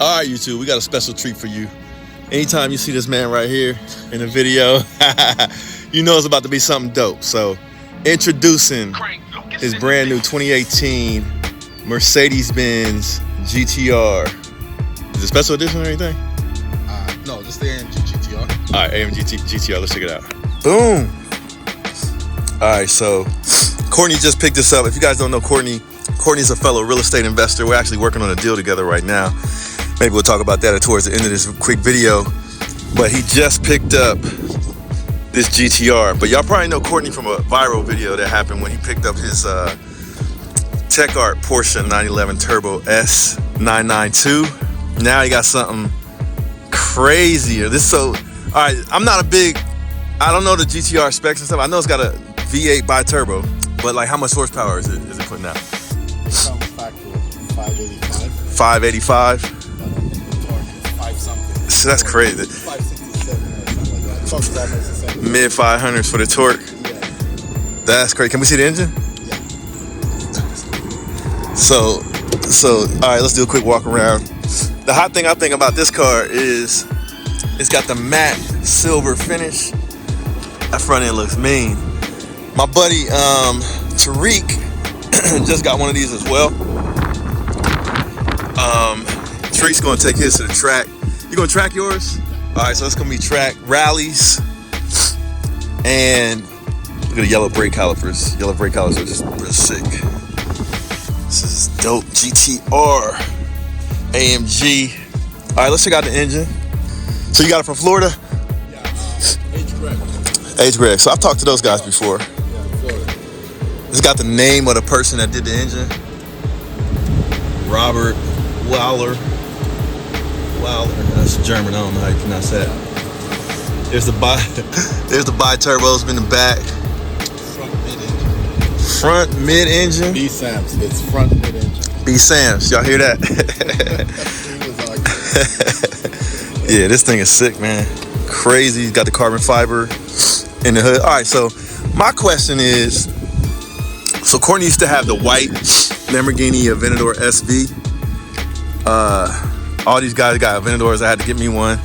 All right, YouTube, we got a special treat for you. Anytime you see this man right here in the video, you know it's about to be something dope. So, introducing his brand new 2018 Mercedes-Benz GTR. Is it special edition or anything? No, just the AMG GTR. All right, AMG GTR, let's check it out. Boom. All right, so Courtney just picked this up. If you guys don't know Courtney's a fellow real estate investor. We're actually working on a deal together right now. Maybe we'll talk about that towards the end of this quick video. But he just picked up this GTR. But y'all probably know Courtney from a viral video that happened when he picked up his Tech Art Porsche 911 Turbo S992. Now he got something crazier. All right, I don't know the GTR specs and stuff. I know it's got a V8 bi-turbo, but like how much horsepower is it putting out? It comes back with 585. 585? But the torque is 5 something. So that's crazy. 567 or something like that. Mid 500s for the torque. Yeah. That's crazy. Can we see the engine? Yeah. So all right, let's do a quick walk around. The hot thing I think about this car is it's got the matte silver finish. That front end looks mean. My buddy Tariq just got one of these as well. Tariq's gonna take his to the track. You gonna track yours? All right, so it's gonna be track rallies. And look at the yellow brake calipers. Yellow brake calipers are just real sick. This is dope. GTR AMG. All right, let's check out the engine. So you got it from Florida? Yeah, H-Greg. H-Greg. So I've talked to those guys before. Yeah, Florida. It's got the name of the person that did the engine. Robert Wowler. That's German. I don't know how you pronounce that. There's the bi-turbos in the back. Front mid-engine. B-Sams. It's front mid-engine. B-Sams. Y'all hear that? Yeah, this thing is sick, man. Crazy. Got the carbon fiber in the hood. All right, so my question is, so Courtney used to have the white Lamborghini Aventador SV. All these guys got Aventadors. I had to get me one.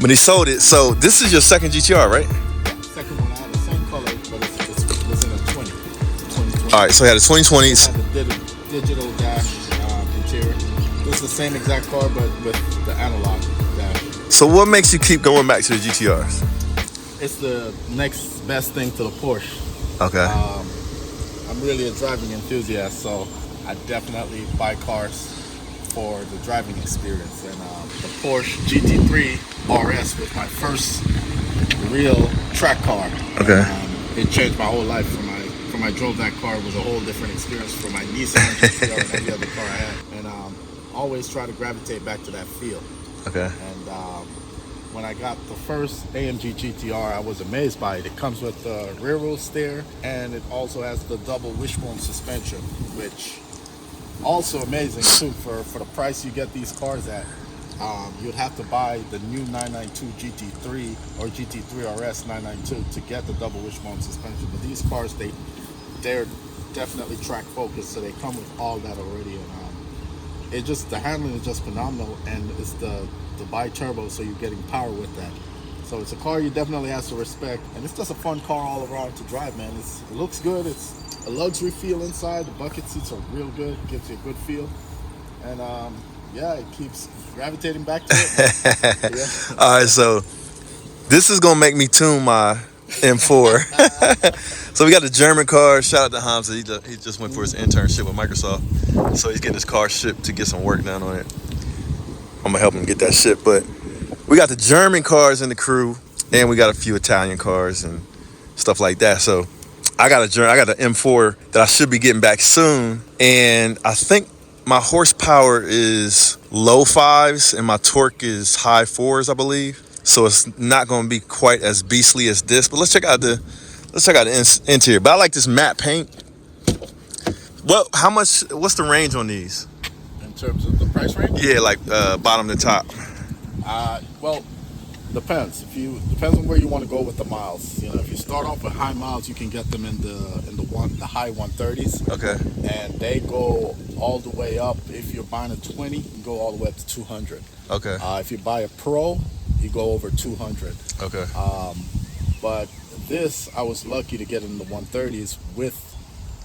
But he sold it. So this is your second GTR, right? Second one, I had the same color, but it was in a 2020. All right, so I had a 2020. It had the digital dash interior. It's the same exact car, but with the analog dash. So what makes you keep going back to the GTRs? It's the next best thing to the Porsche. Okay. I'm really a driving enthusiast, so I definitely buy cars for the driving experience. And the Porsche GT3 RS was my first real track car. Okay. It changed my whole life. From I drove that car, it was a whole different experience from my Nissan GTR and any other car I had. And always try to gravitate back to that feel. Okay. And when I got the first AMG GTR, I was amazed by it. It comes with the rear wheel steer, and it also has the double wishbone suspension, which also amazing too. For the price you get these cars at, you'd have to buy the new 992 GT3 or GT3 RS 992 to get the double wishbone suspension. But these cars, they're definitely track focused, so they come with all that already. And the handling is just phenomenal, and it's the bi-turbo, so you're getting power with that. So it's a car you definitely have to respect, and it's just a fun car all around to drive, man. It looks good. It's a luxury feel inside. The bucket seats are real good. It gives you a good feel, and yeah, it keeps gravitating back to it. Yeah. All right, so this is gonna make me tune my M4. So we got the German car. Shout out to Hamza. He just went for his internship with Microsoft, so he's getting his car shipped to get some work done on it. I'm gonna help him get that shipped. But we got the German cars in the crew, and we got a few Italian cars and stuff like that. So I got an M4 that I should be getting back soon, and I think my horsepower is low 5s and my torque is high 4s, I believe. So it's not going to be quite as beastly as this. But let's check out the interior. But I like this matte paint. Well, what's the range on these? In terms of the price range? Yeah, like bottom to top. Well, depends. Depends on where you want to go with the miles. You know, if you start off with high miles, you can get them in the high 130s. Okay. And they go all the way up. If you're buying a 20, you go all the way up to 200. Okay. If you buy a Pro, you go over 200. Okay. But this, I was lucky to get in the 130s with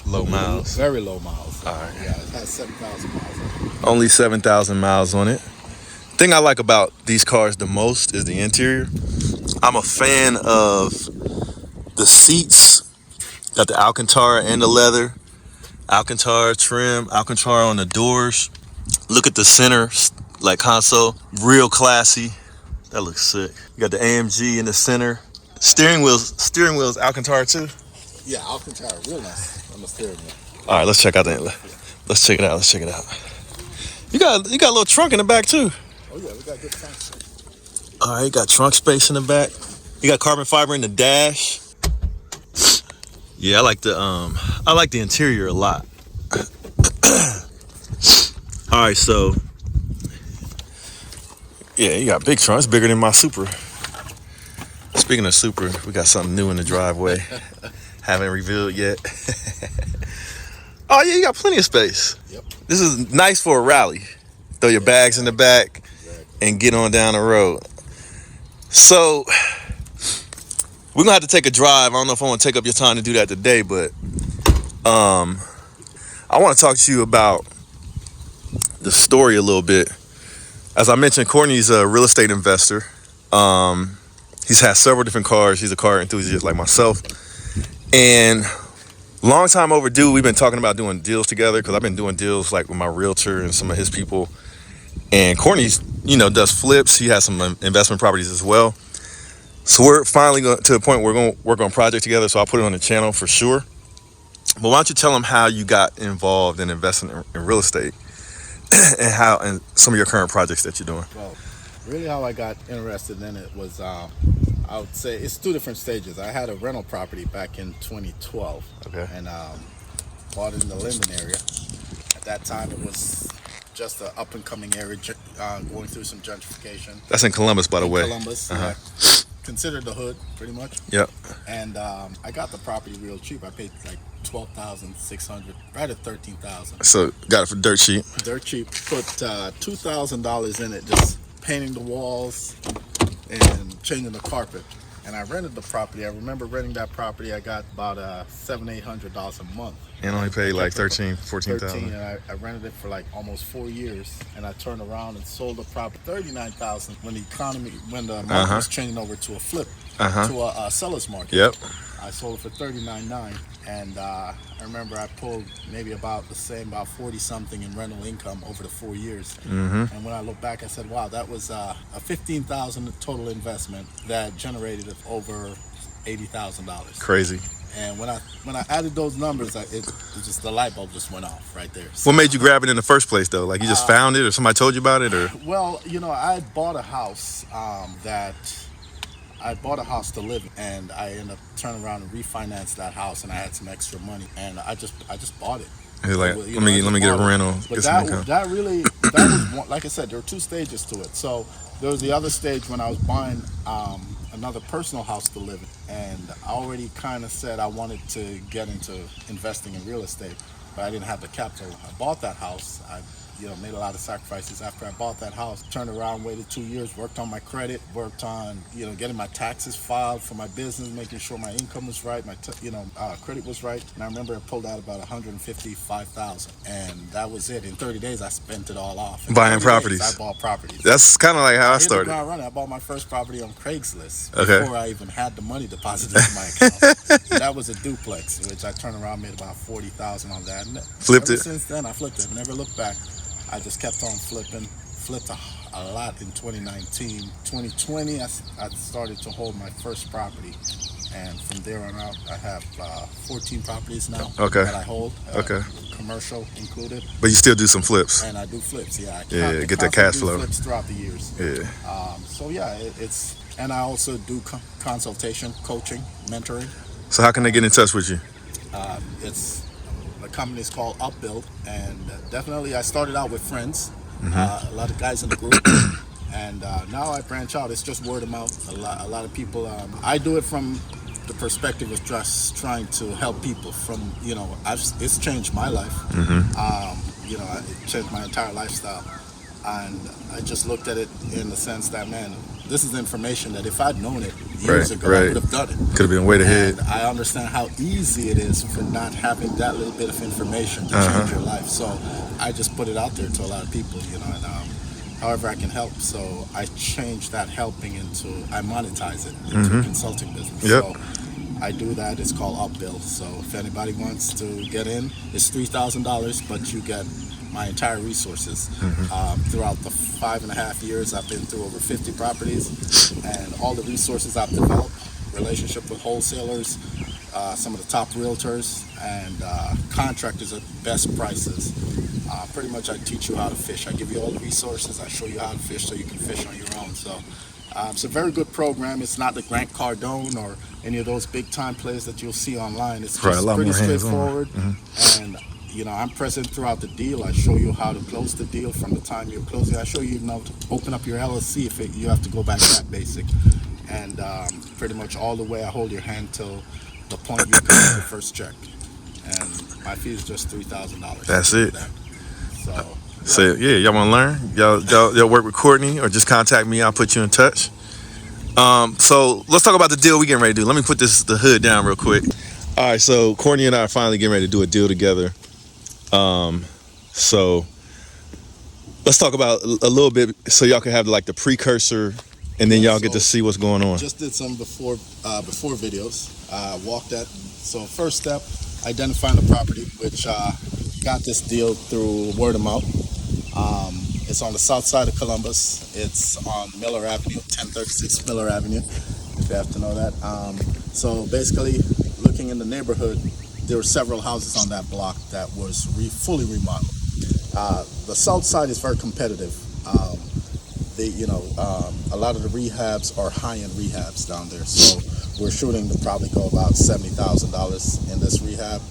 Low miles. very low miles. All right. Yeah, it has 7,000 miles on it. Only 7,000 miles on it. Thing I like about these cars the most is the interior. I'm a fan of the seats. Got the Alcantara and the leather. Alcantara trim, Alcantara on the doors. Look at the center, like console. Real classy. That looks sick. You got the AMG in the center. Steering wheel's Alcantara too. Yeah, Alcantara, real nice on the steering wheel. All right, let's check out that. Let's check it out. Let's check it out. You got a little trunk in the back too. Oh yeah, we got good trunk space. All right, you got trunk space in the back. You got carbon fiber in the dash. Yeah, I like the interior a lot. All right, so yeah, you got big trunk. It's bigger than my Supra. Speaking of Supra, we got something new in the driveway. Haven't revealed yet. Oh yeah, you got plenty of space. Yep. This is nice for a rally. Throw your bags in the back and get on down the road. So we're gonna have to take a drive. I don't know if I want to take up your time to do that today, but I want to talk to you about the story a little bit. As I mentioned, Courtney's a real estate investor. He's had several different cars. He's a car enthusiast like myself. And long time overdue, we've been talking about doing deals together because I've been doing deals like with my realtor and some of his people. And Courtney's, does flips. He has some investment properties as well. So we're finally to the point where we're going to work on a project together. So I'll put it on the channel for sure. But why don't you tell him how you got involved in investing in real estate and some of your current projects that you're doing? Well, really how I got interested in it was, I would say it's two different stages. I had a rental property back in 2012. Okay. And bought it in the Linden area. At that time, it was just an up-and-coming area, going through some gentrification. That's in Columbus, by the way. Columbus, Uh-huh. yeah. Considered the hood, pretty much. Yep. And I got the property real cheap. I paid like $12,600, right at $13,000. So got it for dirt cheap. Dirt cheap. Put $2,000 in it, just painting the walls and changing the carpet. And I rented the property. I remember renting that property. I got about $700-800 a month. And only paid like 14,000. And I rented it for like almost 4 years. And I turned around and sold the property $39,000 when the market was changing over to a flip, to a seller's market. Yep. I sold it for $39,900, and I remember I pulled maybe about the same, about 40 something in rental income over the 4 years. And when I look back, I said, wow, that was a $15,000 total investment that generated over $80,000. Crazy. And when I added those numbers, it just, the light bulb just went off right there. What made you grab it in the first place, though? Like you just found it, or somebody told you about it, or? Well, I had bought a house I bought a house to live in, and I ended up turning around and refinanced that house, and I had some extra money, and I just bought it. You're like, let me get a rental. But that was, like I said, there were two stages to it. So there was the other stage when I was buying another personal house to live in, and I already kind of said I wanted to get into investing in real estate, but I didn't have the capital. I bought that house. I made a lot of sacrifices after I bought that house. Turned around, waited 2 years, worked on my credit, worked on, getting my taxes filed for my business, making sure my income was right, my credit was right. And I remember I pulled out about $155,000, and that was it. In 30 days, I spent it all off. Buying properties. I bought properties. That's kind of like how I started. The ground running. I bought my first property on Craigslist before I even had the money deposited into my account. That was a duplex, which I turned around, made about $40,000 on that. And flipped it. Since then, I flipped it. Never looked back. I just kept on flipping. Flipped a lot in 2019. 2020, I started to hold my first property. And from there on out, I have 14 properties now that I hold. Commercial included. But you still do some flips. And I do flips, yeah. Get that cash flow. Flips throughout the years. Yeah. And I also do consultation, coaching, mentoring. So how can they get in touch with you? The company is called Upbuild, and definitely I started out with friends, a lot of guys in the group, and now I branch out. It's just word of mouth. A lot of people. I do it from the perspective of just trying to help people. From it's changed my life. you know, it changed my entire lifestyle. And I just looked at it in the sense that, man, this is information that if I'd known it years ago, I would have done it. Could have been way ahead. And I understand how easy it is for not having that little bit of information to change your life. So I just put it out there to a lot of people, you know, and however I can help. So I changed that helping into, I monetize it into a consulting business. So I do that. It's called Upbill. So if anybody wants to get in, it's $3,000, but you get my entire resources. Throughout the 5.5 years, I've been through over 50 properties, and all the resources I've developed, relationship with wholesalers, some of the top realtors, and contractors at best prices. Pretty much I teach you how to fish. I give you all the resources. I show you how to fish so you can fish on your own. So it's a very good program. It's not the Grant Cardone or any of those big time plays that you'll see online. It's just pretty straightforward. And you know, I'm present throughout the deal. I show you how to close the deal from the time you're closing. I show you, how to open up your LLC if you have to go back that basic. And pretty much all the way I hold your hand till the point you collect your first check. And my fee is just $3,000. That's it. So yeah, y'all want to learn? Y'all work with Courtney or just contact me. I'll put you in touch. So let's talk about the deal we getting ready to do. Let me put the hood down real quick. All right, so Courtney and I are finally getting ready to do a deal together. So let's talk about a little bit so y'all can have like the precursor, and then y'all get to see what's going on. Just did some before videos. Walked that. So first step, identifying the property, which got this deal through word of mouth. It's on the south side of Columbus. It's on Miller Avenue, 1036 Miller Avenue, if you have to know that. So basically, looking in the neighborhood, there were several houses on that block that was fully remodeled. The south side is very competitive. A lot of the rehabs are high-end rehabs down there. So we're shooting to probably go about $70,000 in this rehab.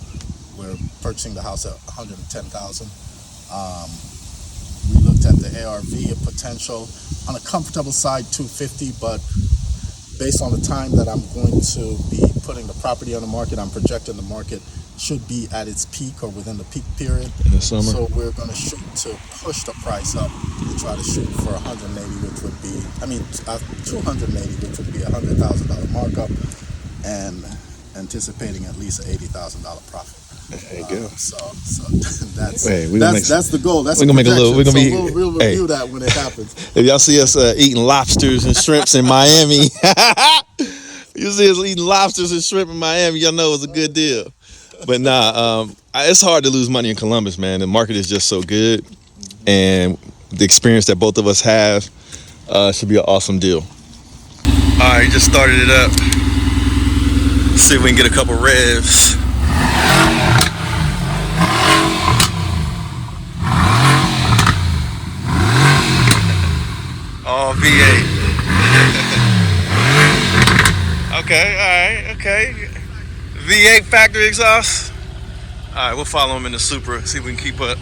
We're purchasing the house at $110,000. We looked at the ARV, a potential on a comfortable side $250, but based on the time that I'm going to be putting the property on the market, I'm projecting the market should be at its peak or within the peak period in the summer. So we're going to shoot to push the price up to try to shoot for 180, which would be, 280, which would be $100,000 markup, and anticipating at least an $80,000 profit. There you go. So that's the goal. That's we're gonna make a little. We'll review that when it happens. If y'all see us eating lobsters and shrimps in Miami, you see us eating lobsters and shrimp in Miami, y'all know it's a good deal. But it's hard to lose money in Columbus, man. The market is just so good, and the experience that both of us have should be an awesome deal. All right, just started it up. See if we can get a couple revs. All V8. Okay, all right, okay. V8 factory exhaust. All right, we'll follow him in the Supra, see if we can keep up.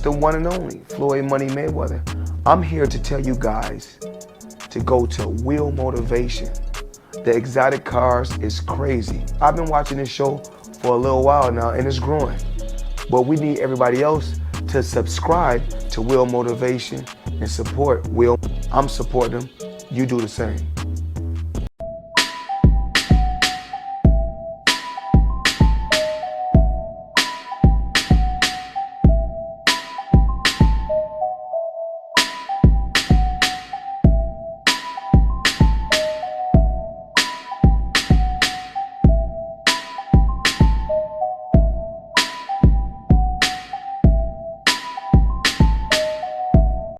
The one and only Floyd Money Mayweather. I'm here to tell you guys to go to Wheel Motivation. The exotic cars is crazy. I've been watching this show for a little while now and it's growing. But we need everybody else to subscribe to Wheel Motivation and support Wheel. I'm supporting them. You do the same.